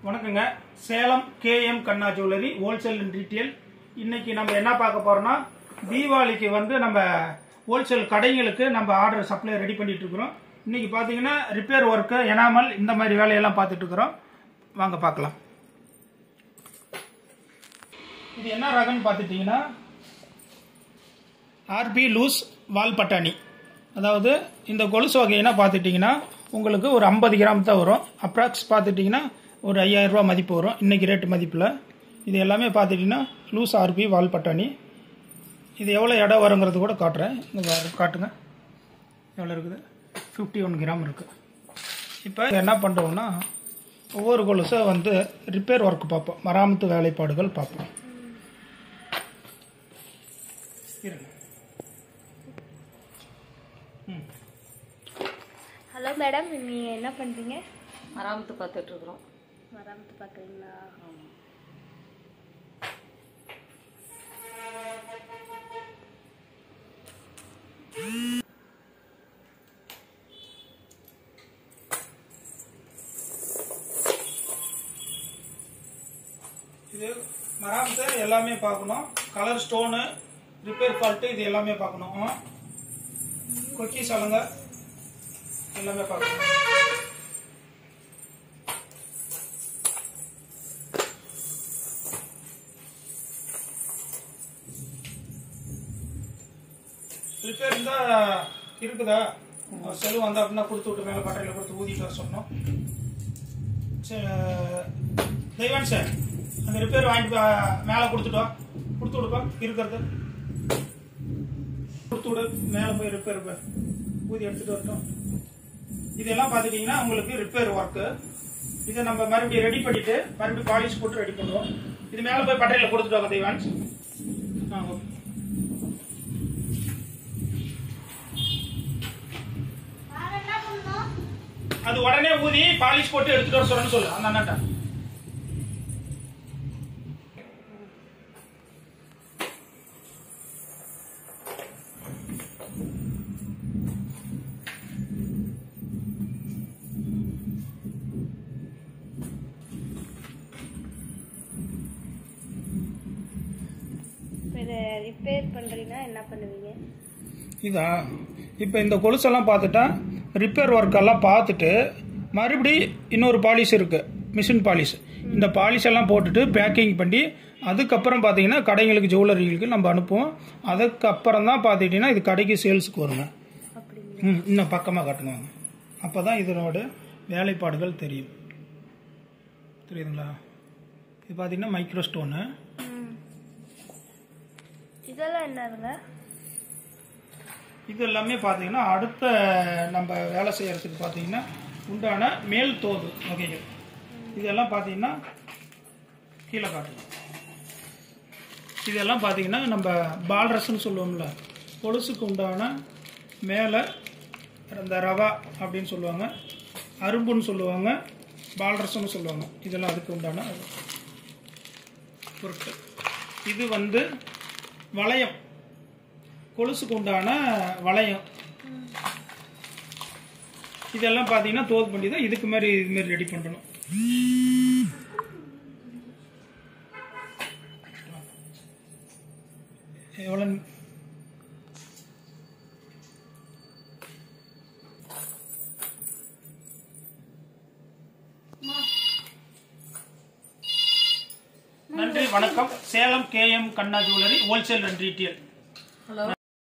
வணக்கங்க. Salem KM Kanna jewellery wholesale and retail. இன்னைக்கு நம்ம என்ன பார்க்க போறோம்னா, தீபாவளிக்கு வந்து நம்ம ஹோல்சேல் கடைகளுக்கு நம்ம ஆர்டர் சப்ளை ரெடி பண்ணிட்டு இருக்கிறோம். இன்னைக்கு பாத்தீங்கன்னா ரிப்பேர் ஒர்க்கு, எனாமல் இந்த மாதிரி வேலையெல்லாம் பார்த்துட்டு இருக்கிறோம். வாங்க பார்க்கலாம். இது என்ன ரகம்னு பார்த்துட்டீங்கன்னா ஆர்பி லூஸ் வால் பட்டாணி. அதாவது இந்த கொலுசு வகைனா பார்த்துட்டிங்கன்னா உங்களுக்கு ஒரு 50 கிராம் தான் வரும். அப்ராக்ஸ் பார்த்துட்டிங்கன்னா ஒரு 5000 ரூபா மதிப்பு வரும் இன்றைக்கி ரேட்டு மதிப்பில். இது எல்லாமே பார்த்துட்டிங்கன்னா லூஸ் ஆர்பி வால் பட்டாணி. இது எவ்வளோ இடம் வருங்கிறது கூட காட்டுறேன். இங்கே காட்டுங்க எவ்வளோ இருக்குது. 51 கிராம் இருக்குது. இப்போ என்ன பண்ணுறோம்னா ஒவ்வொரு கொலுசை வந்து ரிப்பேர் ஒர்க் பார்ப்போம், மராமத்து வேலைப்பாடுகள் பார்ப்போம். ஹலோ மேடம், நீங்கள் என்ன பண்ணுறீங்க? மராமத்து பார்த்துட்ருக்குறோம். மராமத்து பார்க்குறீங்களா? ஆமாம். இது மராமத்து எல்லாமே பார்க்கணும். கலர் ஸ்டோனு, ரிப்பேர் ஃபால்ட்டு இது எல்லாமே பார்க்கணும். கொக்கி சலங்க எல்லாமே பார்க்கணும். ரிப்பேர் இருந்தால் இருக்குதா, செலவு வந்தா அப்படின்னா கொடுத்து விட்டு மேலே பட்டறையில் கொடுத்து ஊதிட்டு வர சொன்னோம். தெய்வான் சார், அந்த ரிப்பேர் வாங்கிட்டு மேலே கொடுத்துட்டு கொடுத்து விடுப்பா. இருக்கிறது கொடுத்து விடு, மேலே போய் ரிப்பேர் ஊதி எடுத்துட்டு வரட்டும். இதெல்லாம் பார்த்துட்டீங்கன்னா உங்களுக்கு ரிப்பேர் ஒர்க்கு. இதை நம்ம மறுபடியும் ரெடி பண்ணிட்டு மறுபடியும் பாலிஷ் போட்டு ரெடி பண்ணுவோம். இது மேலே போய் பட்டறையில் கொடுத்துட்டு வாங்க தெய்வான்ஸ். அது உடனே ஊதி பாலிஷ் போட்டு எடுத்துட்டு வர சொல்லணும்னு சொல்லு அந்த அண்ணாட்ட. ரிப்பேர் பண்ணுறீங்கன்னா என்ன பண்ணுவீங்க? இதா இப்போ இந்த கொலுசெல்லாம் பார்த்துட்டா ரிப்பேர் ஒர்க்கெல்லாம் பார்த்துட்டு மறுபடி இன்னொரு பாலிஷ் இருக்குது, மிஷின் பாலிஷ். இந்த பாலிஷ் எல்லாம் போட்டுட்டு பேக்கிங் பண்ணி அதுக்கப்புறம் பார்த்தீங்கன்னா கடைங்களுக்கு ஜுவல்லரிகளுக்கு நம்ம அனுப்புவோம். அதுக்கப்புறம் தான் பார்த்துக்கிட்டிங்கன்னா இது கடைக்கு சேல்ஸுக்கு வருங்க. இன்னும் பக்கமாக காட்டுங்க. அப்போ தான் இதனோட வேலைப்பாடுகள் தெரியும். தெரியுதுங்களா? இது பார்த்தீங்கன்னா மைக்ரோ ஸ்டோனு. இதெல்லாம் என்னதுங்க? இது எல்லாமே பார்த்தீங்கன்னா அடுத்த நம்ம வேலை செய்யறதுக்கு பார்த்தீங்கன்னா உண்டான மேல் தோது வகைகள். இதெல்லாம் பார்த்தீங்கன்னா கீழே காட்டுங்க. இதெல்லாம் பார்த்தீங்கன்னா நம்ம பால்ரஸ்ன்னு சொல்லுவோம்ல, கொலுசுக்கு உண்டான மேலே இந்த ரவா அப்படின்னு சொல்லுவாங்க, அரும்புன்னு சொல்லுவாங்க, பால்ரஸ்ன்னு சொல்லுவாங்க. இதெல்லாம் அதுக்கு உண்டான பொருட்கள். இது வந்து வளையம், கொலுசுக்கு உண்டான வளையம். இதெல்லாம் பார்த்தீங்கன்னா தோது பண்ணி தான் இதுக்கு மாதிரி இது மாதிரி ரெடி பண்ணணும். எவ்வளோ நன்றி, வணக்கம். Salem KM Kanna jewellery wholesale and retail. Hello.